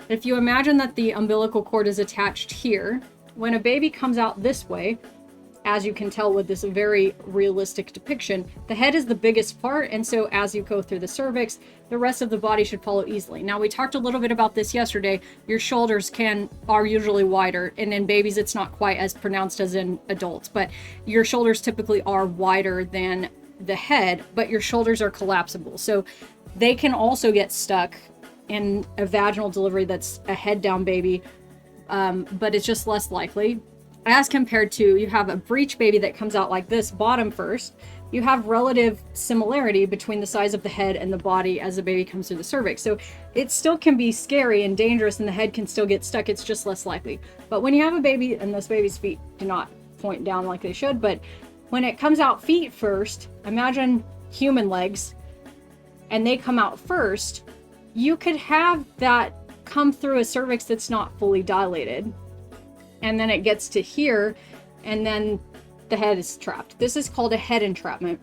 If you imagine that the umbilical cord is attached here, when a baby comes out this way, as you can tell with this very realistic depiction, the head is the biggest part, and so as you go through the cervix, the rest of the body should follow easily. Now, we talked a little bit about this yesterday. Your shoulders are usually wider, and in babies it's not quite as pronounced as in adults, but your shoulders typically are wider than the head, but your shoulders are collapsible. So they can also get stuck in a vaginal delivery that's a head down baby, but it's just less likely. As compared to, you have a breech baby that comes out like this, bottom first. You have relative similarity between the size of the head and the body as the baby comes through the cervix. So it still can be scary and dangerous, and the head can still get stuck. It's just less likely. But when you have a baby, and this baby's feet do not point down like they should, but when it comes out feet first, imagine human legs, and they come out first, you could have that come through a cervix that's not fully dilated. And then it gets to here, and then the head is trapped. This is called a head entrapment.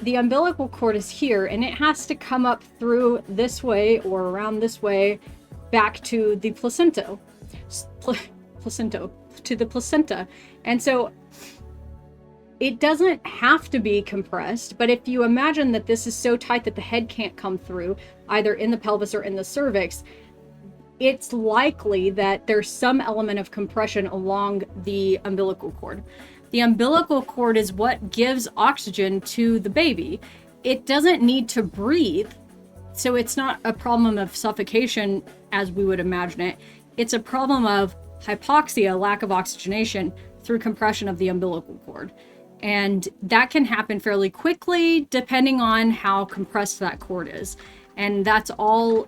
The umbilical cord is here, and it has to come up through this way or around this way back to the placenta. To the placenta. And so it doesn't have to be compressed, but if you imagine that this is so tight that the head can't come through, either in the pelvis or in the cervix, it's likely that there's some element of compression along the umbilical cord. The umbilical cord is what gives oxygen to the baby. It doesn't need to breathe, so it's not a problem of suffocation as we would imagine it. It's a problem of hypoxia, lack of oxygenation, through compression of the umbilical cord. And that can happen fairly quickly depending on how compressed that cord is. And that's all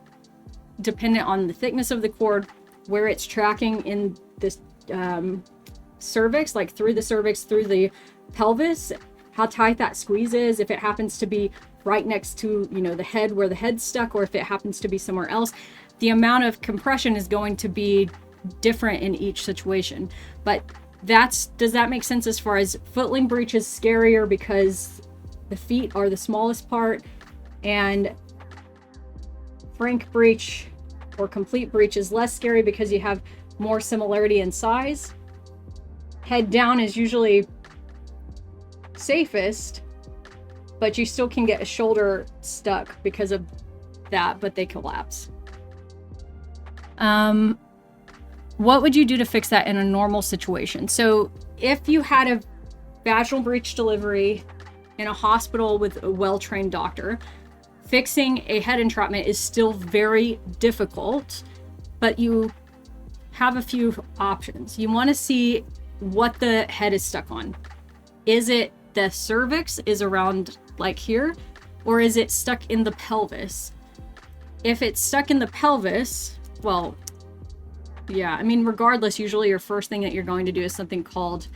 dependent on the thickness of the cord, where it's tracking in this cervix, like through the cervix, through the pelvis, how tight that squeeze is, if it happens to be right next to, the head where the head's stuck, or if it happens to be somewhere else. The amount of compression is going to be different in each situation. But does that make sense as far as footling breech is scarier because the feet are the smallest part, and frank breech or complete breech is less scary because you have more similarity in size. Head down is usually safest, but you still can get a shoulder stuck because of that, but they collapse. What would you do to fix that in a normal situation? So if you had a vaginal breech delivery in a hospital with a well-trained doctor, fixing a head entrapment is still very difficult, but you have a few options. You want to see what the head is stuck on. Is it the cervix is around like here, or is it stuck in the pelvis? If it's stuck in the pelvis, well, yeah, regardless, usually your first thing that you're going to do is something called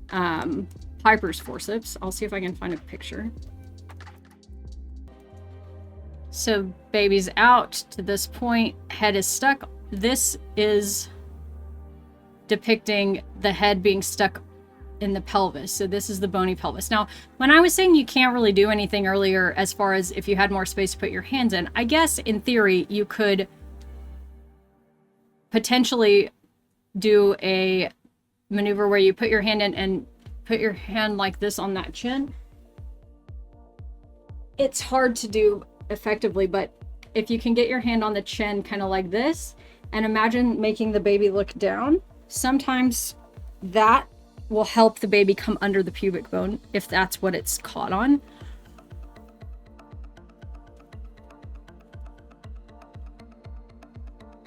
Piper's forceps. I'll see if I can find a picture. So baby's out to this point, head is stuck. This is depicting the head being stuck in the pelvis. So this is the bony pelvis. Now, when I was saying you can't really do anything earlier as far as if you had more space to put your hands in, I guess in theory you could potentially do a maneuver where you put your hand in and put your hand like this on that chin. It's hard to do effectively, but if you can get your hand on the chin kind of like this and imagine making the baby look down, sometimes that will help the baby come under the pubic bone if that's what it's caught on.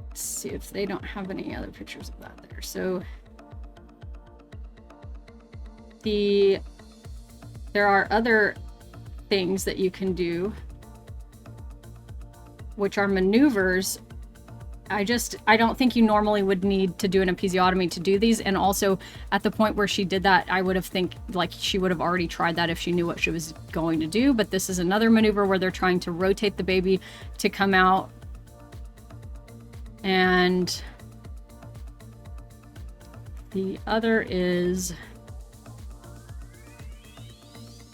Let's see if they don't have any other pictures of that there. So there are other things that you can do, which are maneuvers. I don't think you normally would need to do an episiotomy to do these. And also at the point where she did that, I would have she would have already tried that if she knew what she was going to do. But this is another maneuver where they're trying to rotate the baby to come out. And the other is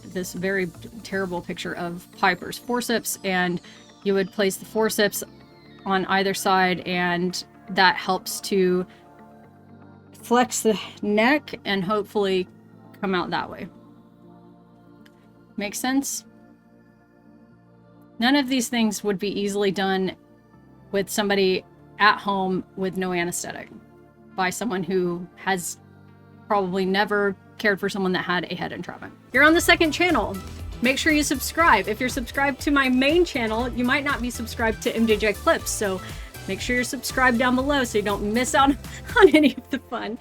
this very terrible picture of Piper's forceps, and you would place the forceps on either side, and that helps to flex the neck and hopefully come out that way. Make sense? None of these things would be easily done with somebody at home with no anesthetic by someone who has probably never cared for someone that had a head entrapment. You're on the second channel. Make sure you subscribe. If you're subscribed to my main channel, you might not be subscribed to MJJ Clips, so make sure you're subscribed down below so you don't miss out on any of the fun.